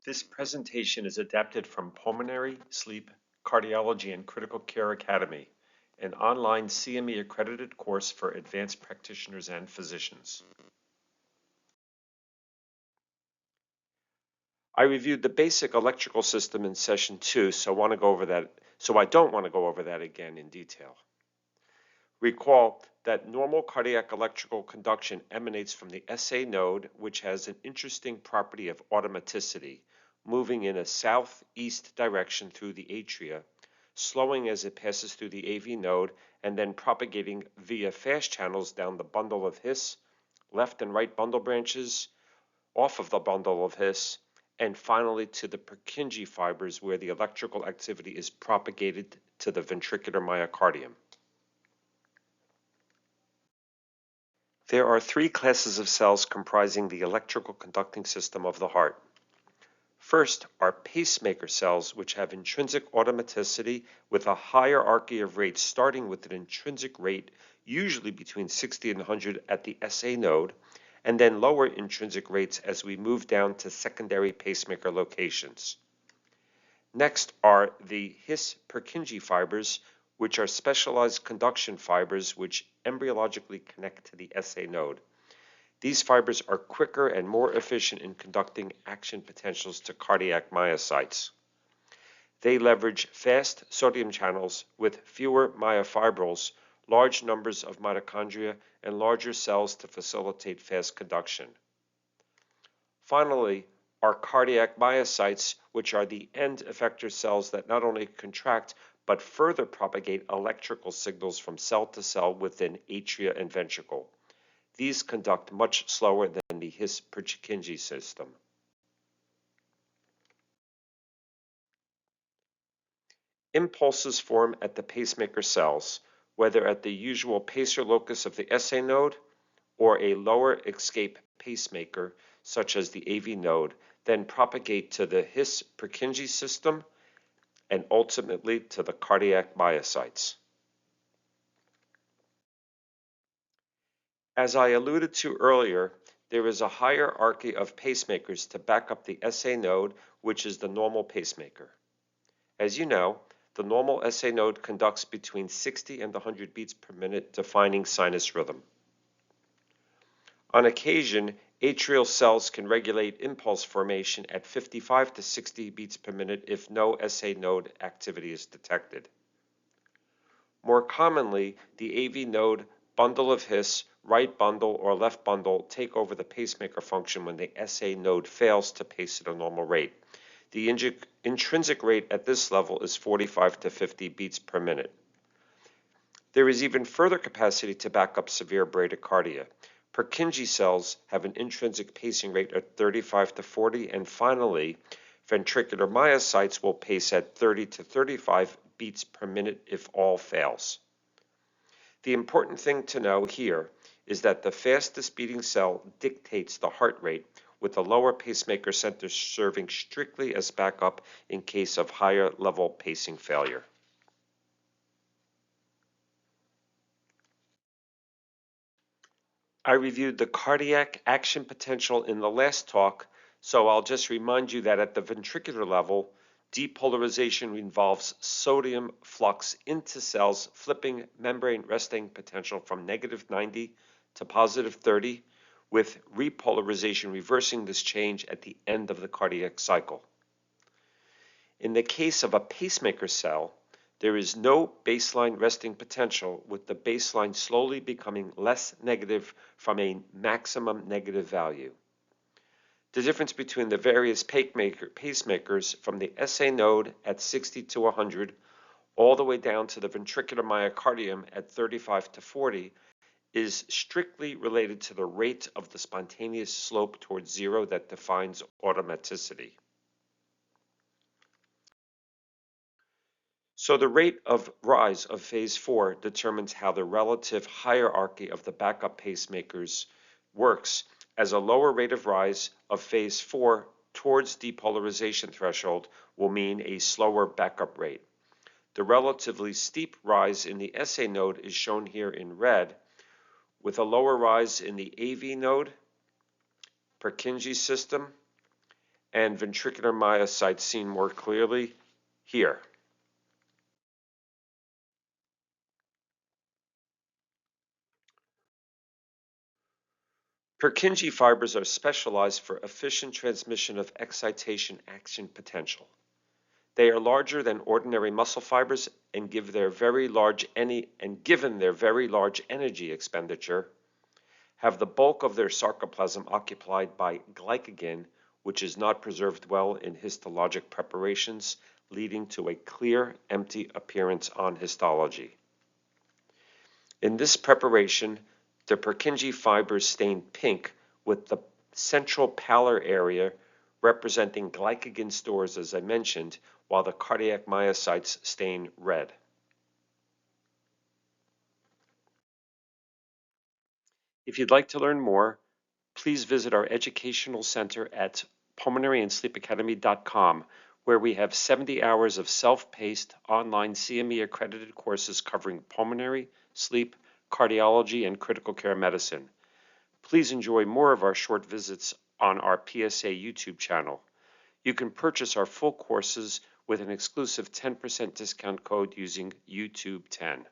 This presentation is adapted from Pulmonary, Sleep, Cardiology, and Critical Care Academy, an online CME-accredited course for advanced practitioners and physicians. I reviewed the basic electrical system in session 2, so I don't want to go over that again in detail. Recall that normal cardiac electrical conduction emanates from the SA node, which has an interesting property of automaticity, moving in a southeast direction through the atria, slowing as it passes through the AV node, and then propagating via fast channels down the bundle of His, left and right bundle branches, off of the bundle of His, and finally to the Purkinje fibers where the electrical activity is propagated to the ventricular myocardium. There are three classes of cells comprising the electrical conducting system of the heart. First are pacemaker cells, which have intrinsic automaticity with a hierarchy of rates starting with an intrinsic rate usually between 60 and 100 at the SA node, and then lower intrinsic rates as we move down to secondary pacemaker locations. Next are the His-Purkinje fibers, which are specialized conduction fibers which embryologically connect to the SA node. These fibers are quicker and more efficient in conducting action potentials to cardiac myocytes. They leverage fast sodium channels with fewer myofibrils, large numbers of mitochondria, and larger cells to facilitate fast conduction. Finally, are cardiac myocytes, which are the end effector cells that not only contract but further propagate electrical signals from cell to cell within atria and ventricle. These conduct much slower than the His-Purkinje system. Impulses form at the pacemaker cells, whether at the usual pacer locus of the SA node or a lower escape pacemaker, such as the AV node, then propagate to the His-Purkinje system and ultimately to the cardiac myocytes. As I alluded to earlier, there is a hierarchy of pacemakers to back up the SA node, which is the normal pacemaker. As you know, the normal SA node conducts between 60 and 100 beats per minute, defining sinus rhythm. On occasion, atrial cells can regulate impulse formation at 55 to 60 beats per minute if no SA node activity is detected. More commonly, the AV node, bundle of His, right bundle, or left bundle take over the pacemaker function when the SA node fails to pace at a normal rate. The intrinsic rate at this level is 45 to 50 beats per minute. There is even further capacity to back up severe bradycardia. Purkinje cells have an intrinsic pacing rate of 35 to 40, and finally, ventricular myocytes will pace at 30 to 35 beats per minute if all fails. The important thing to know here is that the fastest beating cell dictates the heart rate, with the lower pacemaker center serving strictly as backup in case of higher level pacing failure. I reviewed the cardiac action potential in the last talk, so I'll just remind you that at the ventricular level, depolarization involves sodium flux into cells, flipping membrane resting potential from -90 to +30, with repolarization reversing this change at the end of the cardiac cycle. In the case of a pacemaker cell, there is no baseline resting potential, with the baseline slowly becoming less negative from a maximum negative value. The difference between the various pacemakers from the SA node at 60 to 100 all the way down to the ventricular myocardium at 35 to 40 is strictly related to the rate of the spontaneous slope towards zero that defines automaticity. So the rate of rise of phase 4 determines how the relative hierarchy of the backup pacemakers works, as a lower rate of rise of phase 4 towards depolarization threshold will mean a slower backup rate. The relatively steep rise in the SA node is shown here in red, with a lower rise in the AV node, Purkinje system, and ventricular myocytes seen more clearly here. Purkinje fibers are specialized for efficient transmission of excitation action potential. They are larger than ordinary muscle fibers and given their very large energy expenditure, have the bulk of their sarcoplasm occupied by glycogen, which is not preserved well in histologic preparations, leading to a clear, empty appearance on histology. In this preparation, the Purkinje fibers stain pink with the central pallor area representing glycogen stores, as I mentioned, while the cardiac myocytes stain red. If you'd like to learn more, please visit our educational center at pulmonaryandsleepacademy.com, where we have 70 hours of self-paced online CME-accredited courses covering pulmonary, sleep, cardiology, and critical care medicine. Please enjoy more of our short visits on our PSA YouTube channel. You can purchase our full courses with an exclusive 10% discount code using YouTube10.